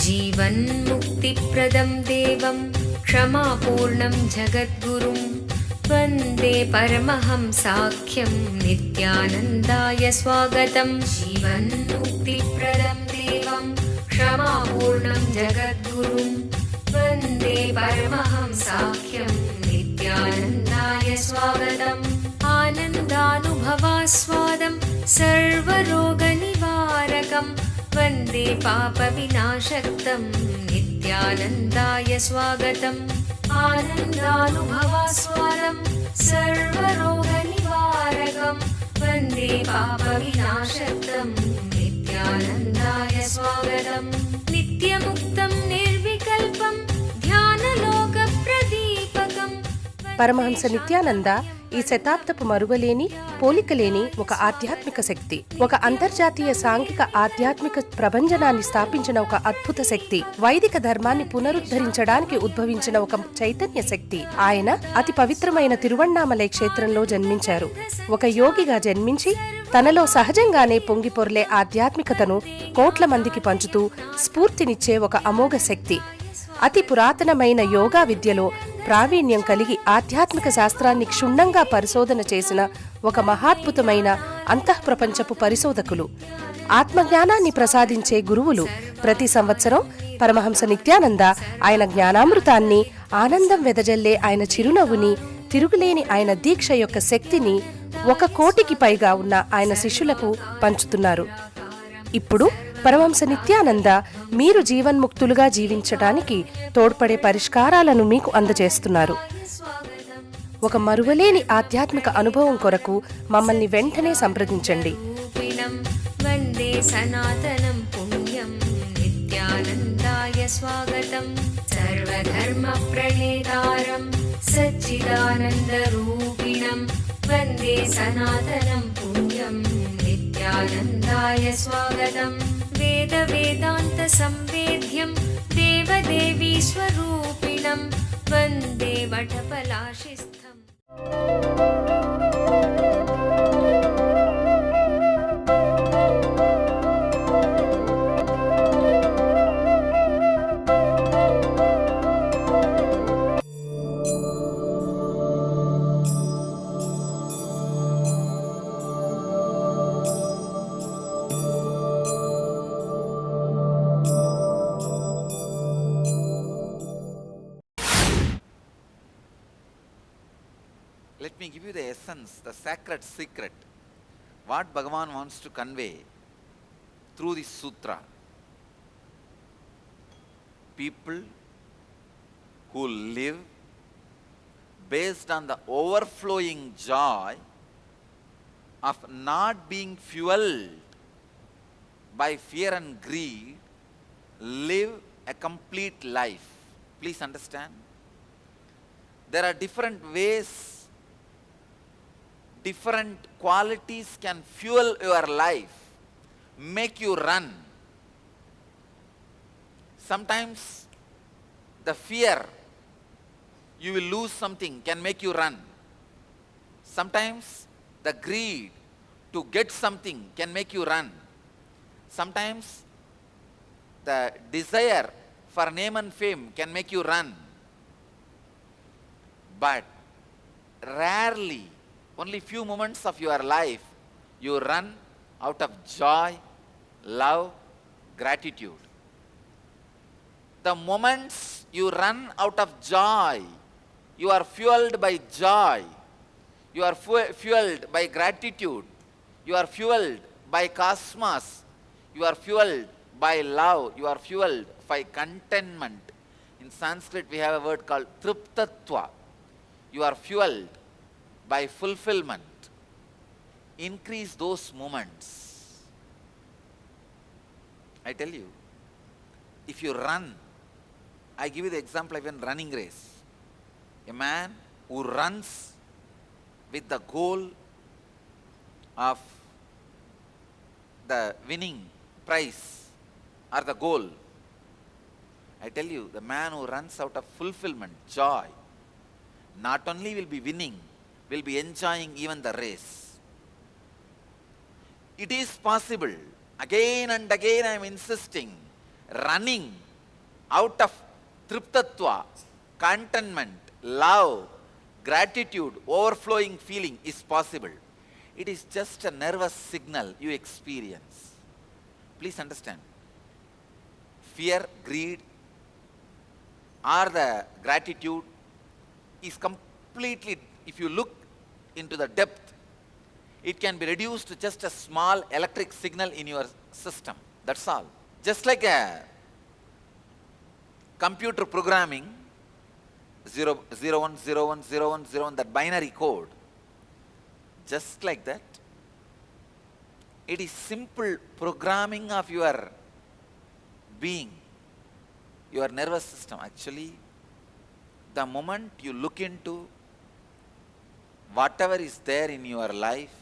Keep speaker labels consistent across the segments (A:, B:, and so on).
A: जीवन्मुक्तिप्रदं देवं क्षमापूर्णं जगद्गुरुं वन्दे परमहंसाख्यं नित्यानन्दाय स्वागतं। जीवन्मुक्तिप्रदं देवं क्षमापूर्णं जगद्गुरुं वन्दे परमहंसाख्यं नित्यानन्दाय स्वागतम्। आनन्दानुभवास्वादं सर्वरोगनिवारकं वन्दे पापविनाशक्तं नित्यानन्दाय स्वागतम्। आनन्दानुभवास्वादं सर्वरोगनिवारकं वन्दे पापविनाशक्तं नित्यानन्दाय स्वागतम्। नित्यमुक्तं निर्विकल्पं ध्यानलोकप्रदीपकं।
B: పరమహంస నిత్యానంద ఈ శతాబ్దపు మరువలేని పోలికలేని ఒక ఆధ్యాత్మిక శక్తి, ఒక అంతర్జాతీయ సాంఘిక ఆధ్యాత్మిక ప్రభంజనాన్ని స్థాపించిన ఒక అద్భుత శక్తి, వైదిక ధర్మాన్ని పునరుద్ధరించడానికి ఉద్భవించిన ఒక చైతన్య శక్తి. ఆయన అతి పవిత్రమైన తిరువణ్ణామలై క్షేత్రంలో జన్మించారు. ఒక యోగిగా జన్మించి తనలో సహజంగానే పొంగిపొర్లే ఆధ్యాత్మికతను కోట్ల మందికి పంచుతూ స్ఫూర్తినిచ్చే ఒక అమోఘ శక్తి. అతి పురాతనమైన యోగా విద్యలో ప్రావీణ్యం కలిగి ఆధ్యాత్మిక శాస్త్రాన్ని క్షుణ్ణంగా పరిశోధన చేసిన ఒక మహాద్భుతమైన అంతఃప్రపంచపు పరిశోధకులు, ఆత్మజ్ఞానాన్ని ప్రసాదించే గురువులు. ప్రతి సంవత్సరం పరమహంస నిత్యానంద ఆయన జ్ఞానామృతాన్ని, ఆనందం వెదజల్లే ఆయన చిరునవ్వుని, తిరుగులేని ఆయన దీక్ష యొక్క శక్తిని 1 కోటికి పైగా ఉన్న ఆయన శిష్యులకు పంచుతున్నారు. ఇప్పుడు పరమహంస నిత్యానంద మీరు జీవన్ముక్తులుగా జీవించడానికి తోడ్పడే పరిష్కారాలను మీకు అందజేస్తున్నారు. ఒక మరువలేని ఆధ్యాత్మిక అనుభవం కొరకు మమ్మల్ని వెంటనే సంప్రదించండి.
A: వందే సనాతనం పుణ్యం నిత్యానందాయ స్వాగతం. సర్వధర్మ ప్రణేతారం సచ్చిదానంద రూపిణం వందే సనాతనం పుణ్యం నిత్యానందాయ స్వాగతం. వేద వేదాంత సంవేద్యం దేవదేవీ స్వరూపిణం వందే వటపలాశిస్థం.
C: Let me give you the essence, the sacred secret, what Bhagavan wants to convey through this sutra. People who live based on the overflowing joy of not being fueled by fear and greed live a complete life. Please understand, there are different ways, different qualities can fuel your life, make you run. Sometimes the fear you will lose something can make you run. Sometimes the greed to get something can make you run. Sometimes the desire for name and fame can make you run. But rarely, only few moments of your life, you run out of joy, love, gratitude. The moments you run out of joy, you are fueled by joy, you are fueled by gratitude, you are fueled by cosmos, you are fueled by love, you are fueled by contentment. In Sanskrit we have a word called triptatva. You are fueled by fulfillment. Increase those moments. I tell you, if you run, I give you the example of a running race. A man who runs with the goal of the winning prize or the goal, I tell you, the man who runs out of fulfillment, joy, not only will be winning, will be enjoying even the race. It is possible, again and again I am insisting, running out of triptatva, contentment, love, gratitude, overflowing feeling is possible. It is just a nervous signal you experience. Please understand. Fear, greed, or the gratitude is completely, if you look into the depth, it can be reduced to just a small electric signal in your system. That's all. Just like a computer programming, 0, 0, 1, 0, 1, 0, 1, 0, 1, that binary code, just like that, it is simple programming of your being, your nervous system. Actually, the moment you look into whatever is there in your life,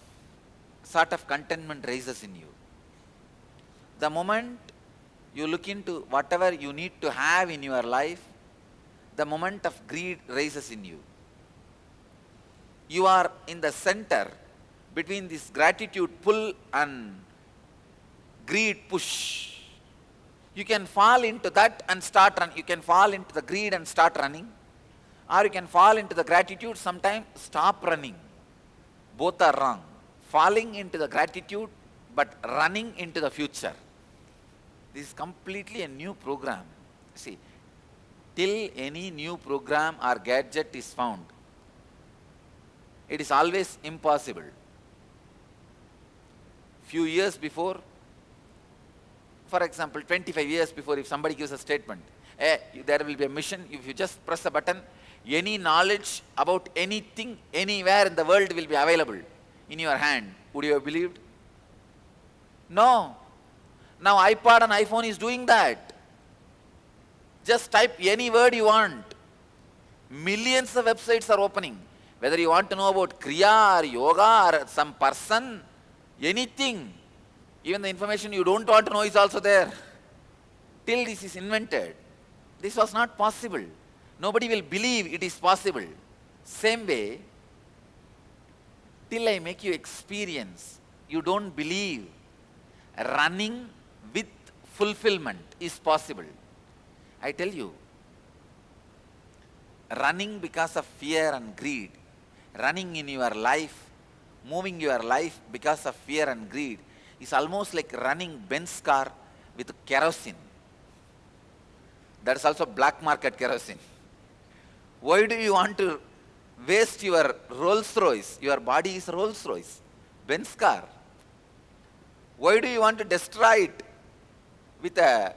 C: sort of contentment rises in you. The moment you look into whatever you need to have in your life, the moment of greed rises in you. You are in the center between this gratitude pull and greed push. You can fall into that and start running. You can fall into the greed and start running. Or you can fall into the gratitude, sometimes stop running. Both are wrong. Falling into the gratitude, but running into the future. This is completely a new program. See, till any new program or gadget is found, it is always impossible. Few years before, for example, 25 years before, if somebody gives a statement, hey, there will be a mission, if you just press a button, any knowledge about anything, anywhere in the world will be available in your hand. Would you have believed? No. Now iPod and iPhone is doing that. Just type any word you want. Millions of websites are opening. Whether you want to know about Kriya or Yoga or some person, anything, even the information you don't want to know is also there. Till this is invented, this was not possible. Nobody will believe it is possible. Same way, till I make you experience, you don't believe running with fulfillment is possible. I tell you, running because of fear and greed, running in your life, moving your life because of fear and greed is almost like running Benz car with kerosene. That is also black market kerosene. Why do you want to waste your Rolls Royce? Your body is Rolls Royce, Benz car. Why do you want to destroy it with a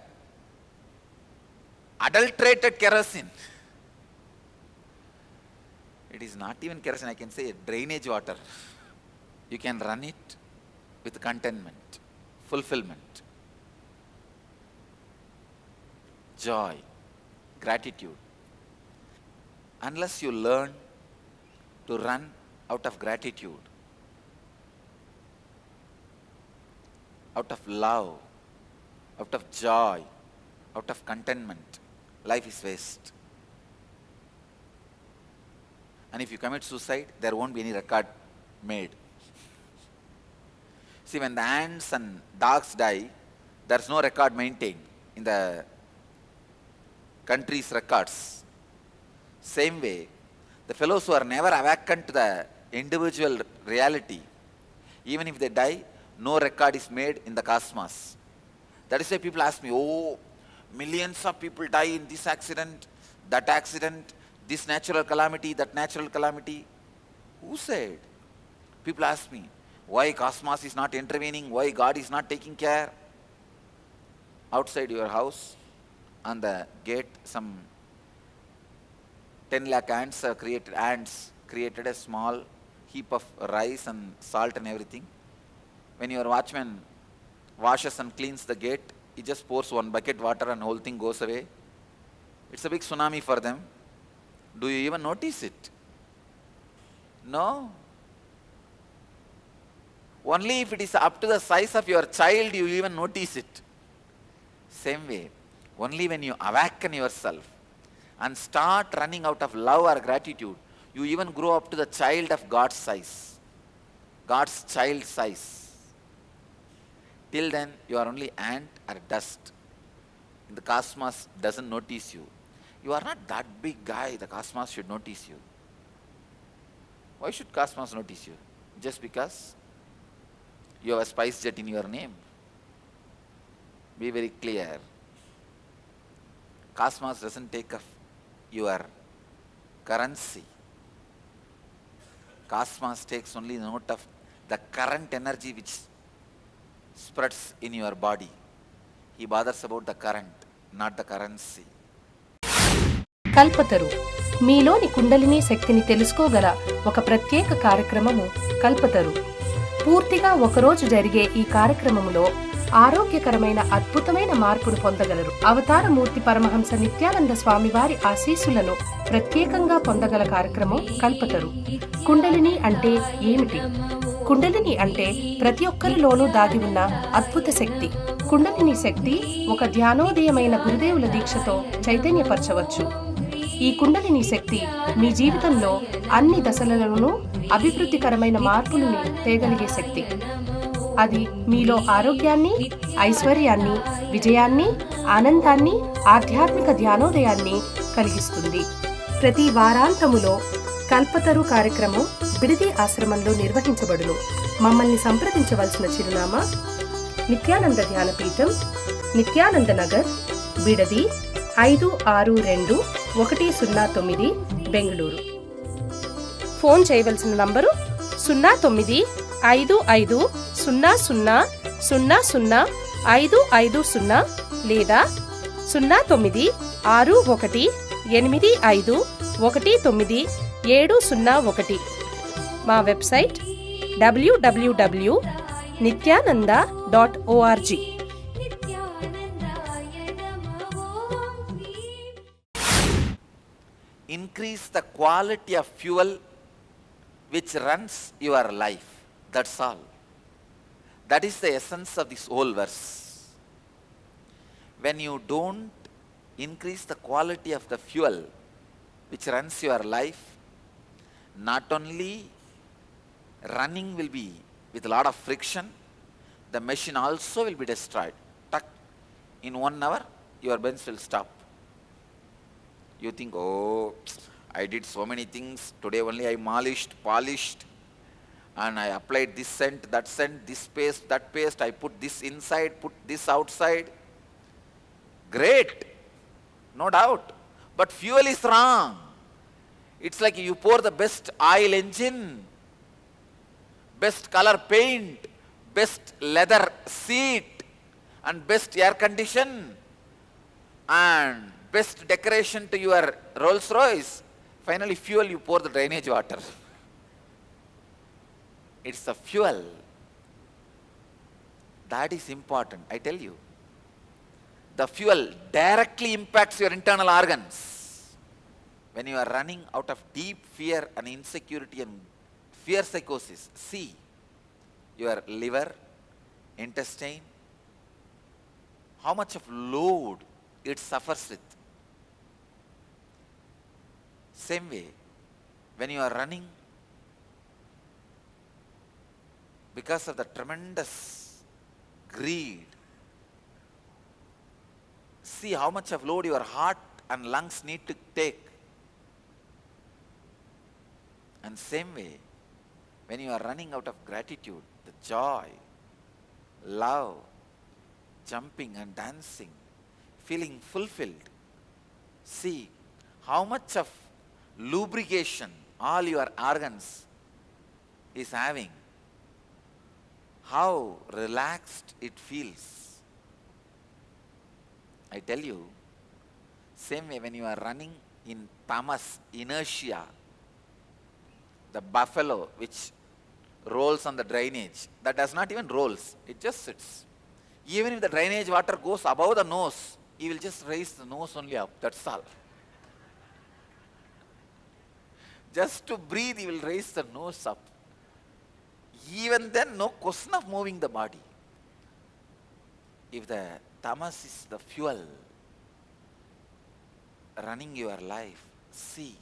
C: adulterated kerosene? It is not even kerosene, I can say drainage water. You can run it with contentment, fulfillment, joy, gratitude. Unless you learn to run out of gratitude, out of love, out of joy, out of contentment, life is waste. And if you commit suicide, there won't be any record made. See, when the ants and dogs die, there's no record maintained in the country's records. Same way, the fellows who are never awakened to the individual reality, even if they die, no record is made in the cosmos. That is why people ask me, oh, millions of people die in this accident, this natural calamity, that natural calamity. Who said? People ask me, why cosmos is not intervening, why God is not taking care? Outside your house, on the gate, some 10 lakh ants created a small heap of rice and salt and everything. When your watchman washes and cleans the gate, he just pours one bucket water and whole thing goes away. It's a big tsunami for them. Do you even notice it? No. Only if it is up to the size of your child, you even notice it. Same way, only when you awaken yourself and start running out of love or gratitude, you even grow up to the child of God's size, God's child size. Till then, you are only ant or dust. the cosmos doesn't notice you. You are not that big guy, the cosmos should notice you. Why should cosmos notice you? Just because you have a spice jet in your name. Be very clear. Cosmos doesn't take up your currency. Cosmos takes only note of the current energy which spreads in your body. He bothers about the current, not the currency.
B: Kalpataru మీలోని కుండలిని శక్తిని తెలుసుకోగల ఒక ప్రత్యేక కార్యక్రమము కల్పతరు. పూర్తిగా ఒకరోజు జరిగే ఈ కార్యక్రమములో ఆరోగ్యకరమైన అద్భుతమైన మార్పును పొందగలరు. అవతారమూర్తి పరమహంస నిత్యానంద స్వామి వారి ఆశీస్సులను ప్రత్యేకంగా పొందగల కార్యక్రమం కల్పతరు. కుండలిని అంటే ఏమిటి? కుండలిని అంటే ప్రతి ఒక్కరిలోనూ దాగి ఉన్న అద్భుత శక్తి. కుండలిని శక్తి ఒక ధ్యానోదయమైన గురుదేవుల దీక్షతో చైతన్యపరచవచ్చు. ఈ కుండలిని శక్తి మీ జీవితంలో అన్ని దశలలోనూ అభివృద్ధికరమైన మార్పులను తేగలిగే శక్తి. అది మీలో ఆరోగ్యాన్ని, ఐశ్వర్యాన్ని, విజయాన్ని, ఆనందాన్ని, ఆధ్యాత్మిక ధ్యానోదయాన్ని కలిగిస్తుంది. ప్రతి వారాంతములో కల్పతరు కార్యక్రమం బిడిది ఆశ్రమంలో నిర్వహించబడును. మమ్మల్ని సంప్రదించవలసిన చిరునామా నిత్యానంద ధ్యానపీఠం, నిత్యానంద నగర్, బిడది 562109, బెంగళూరు. ఫోన్ చేయవలసిన నంబరు 095500000550 లేదా 096185190701. మా website www.nityananda.org.
C: Increase the quality of fuel which runs your life. That's all. That is the essence of this whole verse. When you don't increase the quality of the fuel which runs your life, not only running will be with a lot of friction, the machine also will be destroyed. Tuck. In 1 hour, your Benz will stop. You think, oh, I did so many things. Today only I polished, and I applied this scent, that scent, this paste, that paste. I put this inside, put this outside. Great, no doubt. But fuel is wrong. It's like you pour the best oil engine, best color paint, best leather seat, and best air condition, and best decoration to your Rolls Royce. Finally, fuel, you pour the drainage water. It's the fuel. That is important, I tell you. The fuel directly impacts your internal organs. When you are running out of deep fear and insecurity and fear psychosis, see your liver, intestine, how much of load it suffers with. Same way, when you are running because of the tremendous greed, see how much of load your heart and lungs need to take. And same way, when you are running out of gratitude, the joy, love, jumping and dancing, feeling fulfilled, see how much of lubrication all your organs is having, how relaxed it feels. I tell you, same way when you are running in tamas, inertia, the buffalo which rolls on the drainage, that does not even rolls, it just sits. Even if the drainage water goes above the nose, he will just raise the nose only up, that's all. Just to breathe, he will raise the nose up. Even then, no question of moving the body. If the tamas is the fuel running your life, see.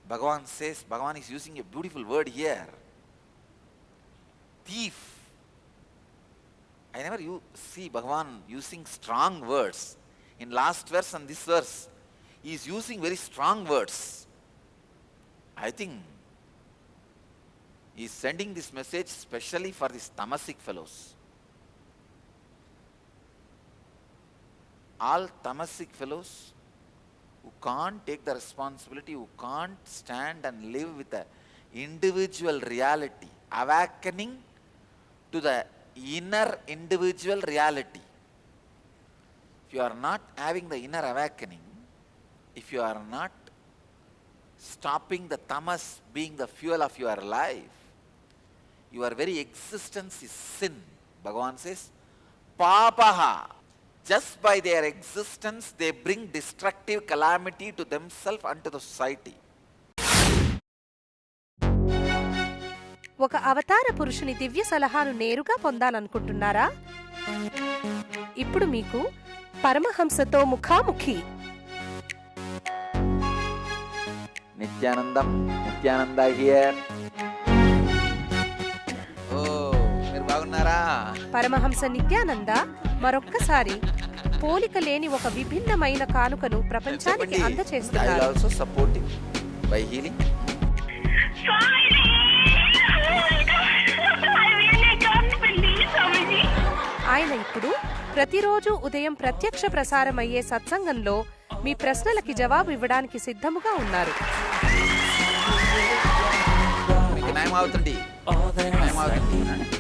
C: Bhagavan says, Bhagavan is using a beautiful word here. Thief. I never see Bhagavan using strong words. In last verse and this verse, he is using very strong words. I think he is sending this message specially for these tamasic fellows. All tamasic fellows who can't take the responsibility, who can't stand and live with the individual reality, awakening to the inner individual reality. If you are not having the inner awakening, if you are not stopping the tamas being the fuel of your life, your very existence is sin. Bhagavan says, papaha. Just by their existence, they bring destructive calamity to themselves and to the society.
B: ఒక అవతార పురుషుని దివ్య సలహాను నేరుగా పొందాలనుకుంటున్నారా? ఇప్పుడు మీకు పరమహంసతో ముఖాముఖి.
C: నిత్యానందం, Nityananda here. ఓ, మీరు బాగున్నారా?
B: పరమహంస నిత్యానంద మరొక్కసారి పోలిక లేని ఒక విభిన్నమైన కానుకను ప్రపంచానికి అందచేస్తున్నారు.
C: I also supporting by healing.
B: ఆయన ఇప్పుడు ప్రతిరోజు ఉదయం ప్రత్యక్ష ప్రసారమయ్యే సత్సంగంలో మీ ప్రశ్నలకి జవాబు ఇవ్వడానికి సిద్ధముగా ఉన్నారు.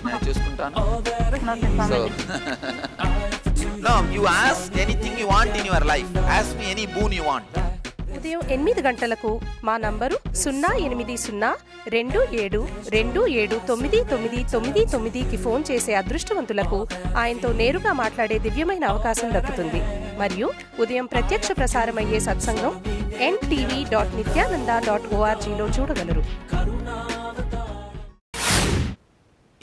C: నేను చూసుకుంటాను. No, you ask anything you want in your life. Ask me any boon you want.
B: ఉదయం 8 గంటలకు మా నంబరు 08027279999కి ఫోన్ చేసే అదృష్టవంతులకు ఆయనతో నేరుగా మాట్లాడే దివ్యమైన అవకాశం దక్కుతుంది. మరియు ఉదయం ప్రత్యక్ష ప్రసారమయ్యే సత్సంగం ntv.nityananda.org లో చూడగలరు.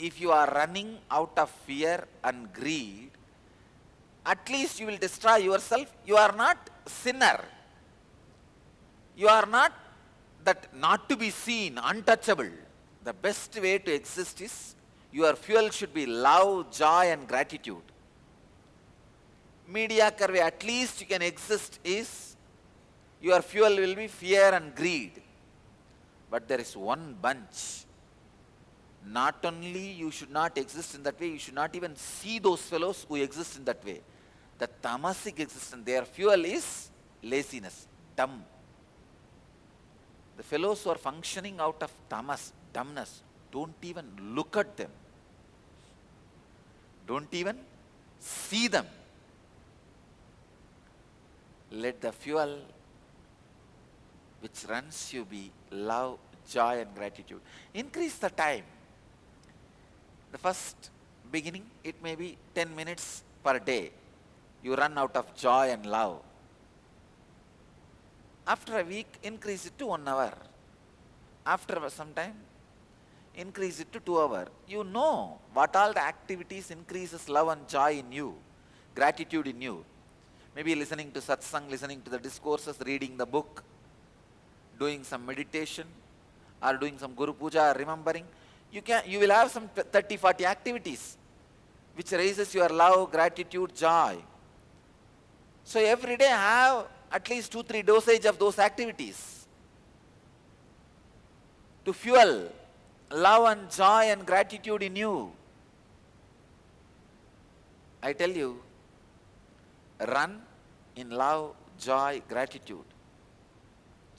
C: If you are running out of fear and greed, at least you will destroy yourself. You are not sinner. You are not that not to be seen, untouchable. The best way to exist is your fuel should be love, joy and gratitude. Mediocre way at least you can exist is your fuel will be fear and greed. But there is one bunch. Not only you should not exist in that way, you should not even see those fellows who exist in that way. The tamasic existence, their fuel is laziness, dumb. The fellows who are functioning out of tamas, dumbness, don't even look at them. Don't even see them. Let the fuel which runs you be love, joy and gratitude. Increase the time. The first beginning, it may be 10 minutes per day. You run out of joy and love. After a week, increase it to 1 hour. After some time, increase it to 2 hours. You know what all the activities increases love and joy in you, gratitude in you. Maybe listening to satsang, listening to the discourses, reading the book, doing some meditation, or doing some Guru Puja, or remembering. You will have some 30-40 activities which raises your love, gratitude, joy. So every day have at least 2-3 dosage of those activities to fuel love and joy and gratitude in you. I tell you, run in love, joy, gratitude.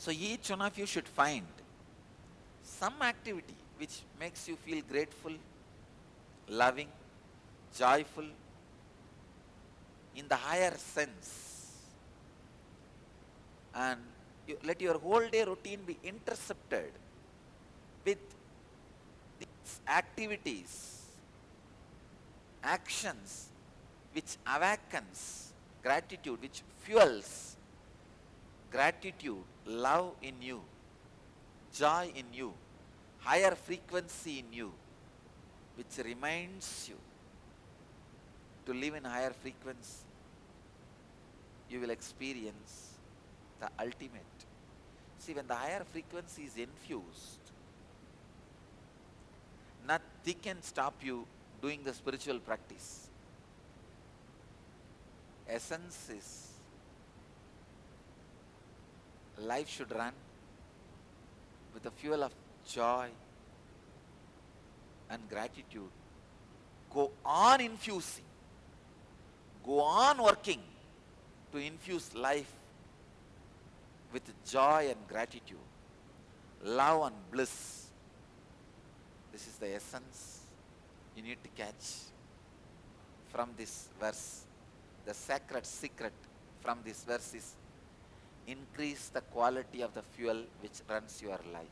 C: So each one of you should find some activity which makes you feel grateful, loving, joyful, in the higher sense. And let your whole day routine be intercepted with these activities, actions which awakens gratitude, which fuels gratitude, love in you, joy in you, higher frequency in you, which reminds you to live in higher frequency. You will experience the ultimate. See, when the higher frequency is infused, nothing can stop you doing the spiritual practice. essence is life should run with the fuel of joy and gratitude. Go on infusing, go on working to infuse life with joy and gratitude, love and bliss. This is the essence you need to catch from this verse. The sacred secret from this verse is increase the quality of the fuel which runs your life.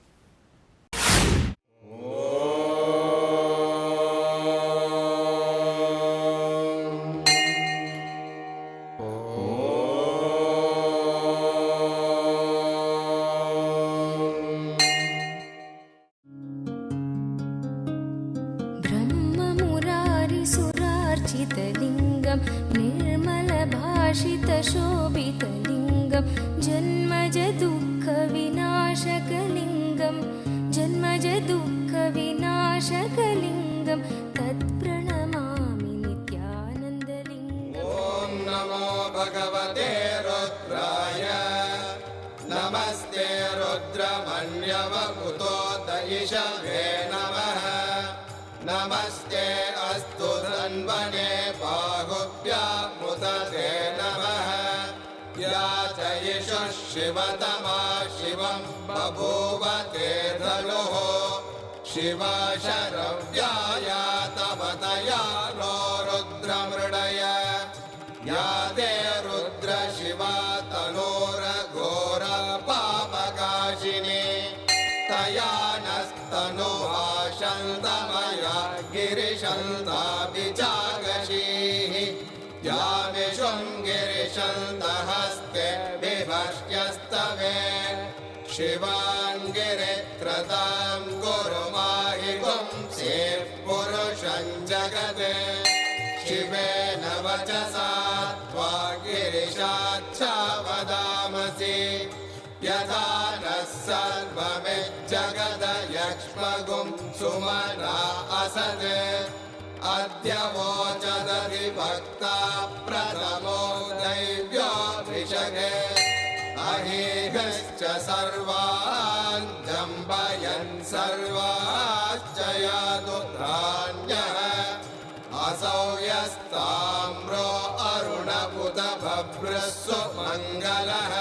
A: ब्रह्ममुरारिसुरार्चितलिङ्गं निर्मलभाषितशोभितलिङ्गं जन्मजदुःखविनाशकलिङ्गं जन्मजदुःखविनाशकलिङ्गं तत्प्रणमामि नित्यानन्दलिङ्गम्।
D: ॐ नमो भगवते रुद्राय नमस्ते रुद्रमन्यवपुतो दयिषवे नमः नमस्ते अस्तु धन्वने बाहुभ्यामुदते नमः या च यशः शिवतमा शिवं बभूव ते धनुः शिवा शरव्याया तवतया नो रुद्रमृडय या ते रुद्र शिवा तनोरघोरपापकाशिनी तया नस्तनुभाषन्तमया गिरिशन्ताभिचागशीः या विशृङ्गिरिशन्तहस्ते विभष्ट्यस्तवे शिवाङ्गिरित्रतां गुरुमाहिगुं सेः पुरुषं जगते शिवेन वचसा त्वा गिरिशाच्छा वदामसि यथा नः सर्वमिज्जगदयक्ष्मगुं सुमना असत् अद्य वोचदधिभक्ता प्रथमो दैव्यो वृषगे अहीगश्च सर्वान् जम्बयन् सर्वाश्च यादुत्राण्यः असौ यस्ताम्रो अरुणपुत भभ्रस्सु मङ्गलः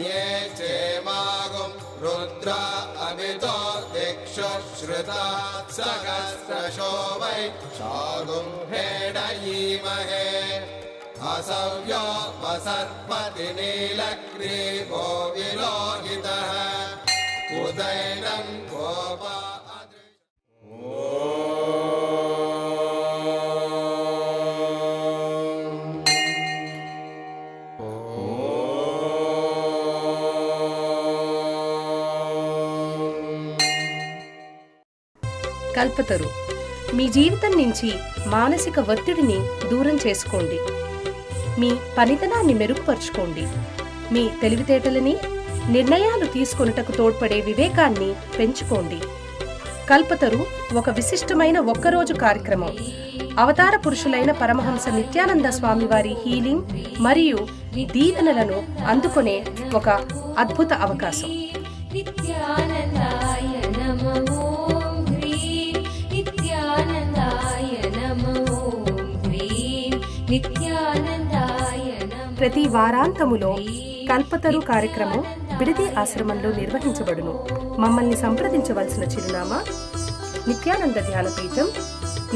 D: ये चेमागुं रुद्रा अभितो दिक्षु श्रुता सहस्रशो वै शागुं हेडयीमहे असव्यो वसर्पति नीलग्रीवो विलोहितः उदैनं गोपा
B: కల్పతరు మీ జీవితం నుంచి మానసిక ఒత్తిడిని దూరం చేసుకోండి. మీ పనితనాన్ని మెరుగుపరుచుకోండి. మీ తెలివితేటలని, నిర్ణయాలు తీసుకొనుటకు తోడ్పడే వివేకాన్ని పెంచుకోండి. కల్పతరు ఒక విశిష్టమైన ఒక్కరోజు కార్యక్రమం. అవతార పురుషులైన పరమహంస నిత్యానంద స్వామివారి హీలింగ్ మరియు దీవెనలను అందుకునే ఒక అద్భుత అవకాశం.
A: నిత్యానందాయ నమో హ్రీం నిత్యానందాయ నమో హ్రీం నిత్యానందాయ నమో.
B: ప్రతి వారాంతములో కల్పతరు కార్యక్రమం బిడది ఆశ్రమంలో నిర్వహించబడును. మమ్మల్ని సంప్రదించవలసిన చిరునామా నిత్యానంద ధ్యానపీఠం,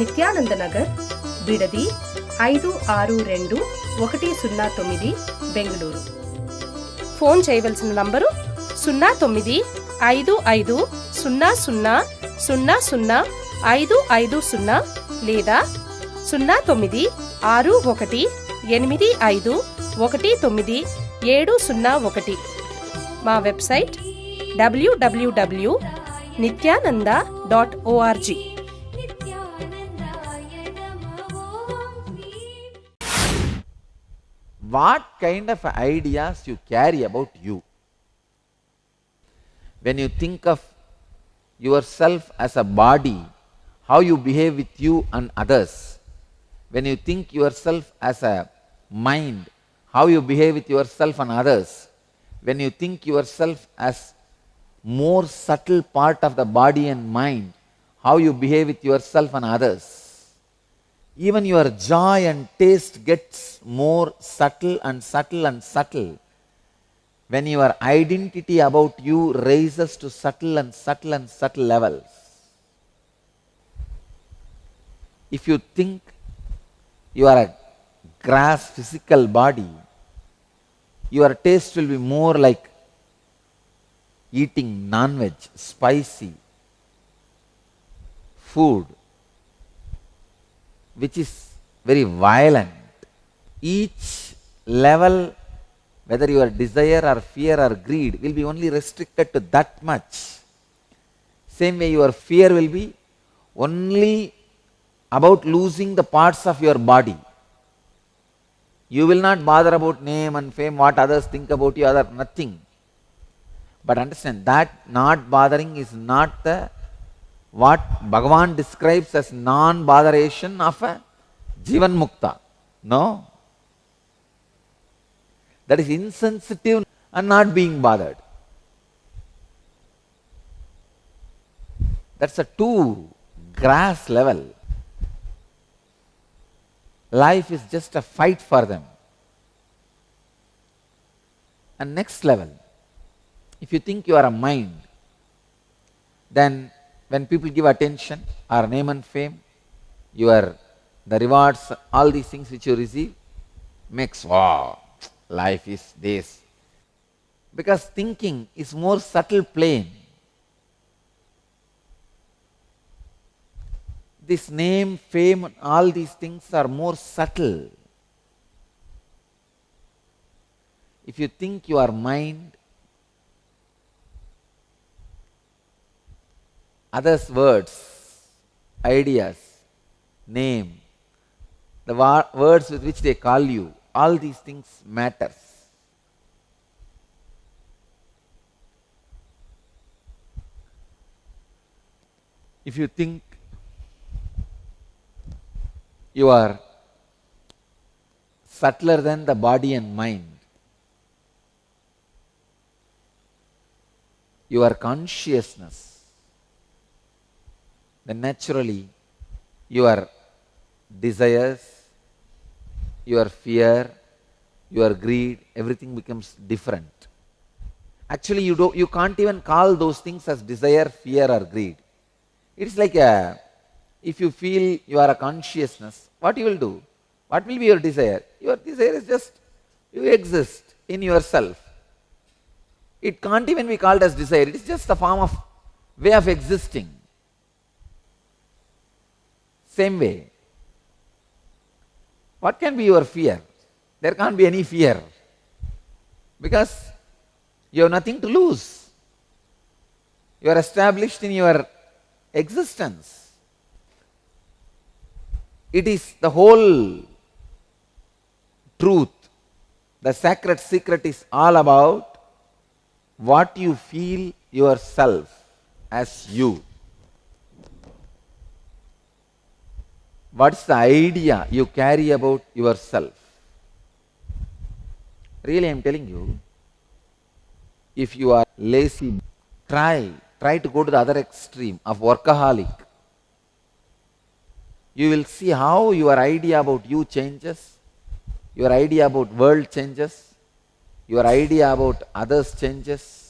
B: నిత్యానంద నగర్, బిడది 562109 బెంగళూరు. ఫోన్ చేయవలసిన నంబరు 095500000550 లేదా 098185190701. మా website www.nityananda.org.
C: What kind of ideas you carry about you? When you think of yourself as a body, how you behave with you and others. When you think yourself as a mind, how you behave with yourself and others, when you think yourself as more subtle part of the body and mind, how you behave with yourself and others, even your joy and taste gets more subtle and subtle and subtle. When your identity about you raises to subtle and subtle and subtle levels. If you think you are a grass physical body, your taste will be more like eating non-veg, spicy food, which is very violent. Each level, whether your desire or fear or greed, will be only restricted to that much. Same way your fear will be only about losing the parts of your body. You will not bother about name and fame, what others think about you, other nothing. But understand that not bothering is not the what Bhagavan describes as non-botheration of a Jivan Mukta. No. That is insensitive and not being bothered. That's a too grass level. Life is just a fight for them. And next level, if you think you are a mind, then when people give attention or name and fame, the rewards, all these things which you receive, makes, wow, life is this. Because thinking is more subtle plane. This name, fame, all these things are more subtle. If you think you are mind, others' words, ideas, name, the words with which they call you, all these things matters. If you think you are subtler than the body and mind, your consciousness, then naturally your desires, your fear, your greed, everything becomes different. Actually, you can't even call those things as desire, fear or greed. It's like if you feel you are a consciousness, what you will do? What will be your desire? Your desire is just you exist in yourself. It can't even be called as desire. It is just a form of way of existing. Same way. What can be your fear? There can't be any fear. Because you have nothing to lose. You are established in your existence. It is the whole truth. The sacred secret is all about what you feel yourself as you. What's the idea you carry about yourself? Really, I am telling you, if you are lazy, try to go to the other extreme of workaholic. You will see how your idea about you changes, your idea about world changes, your idea about others changes.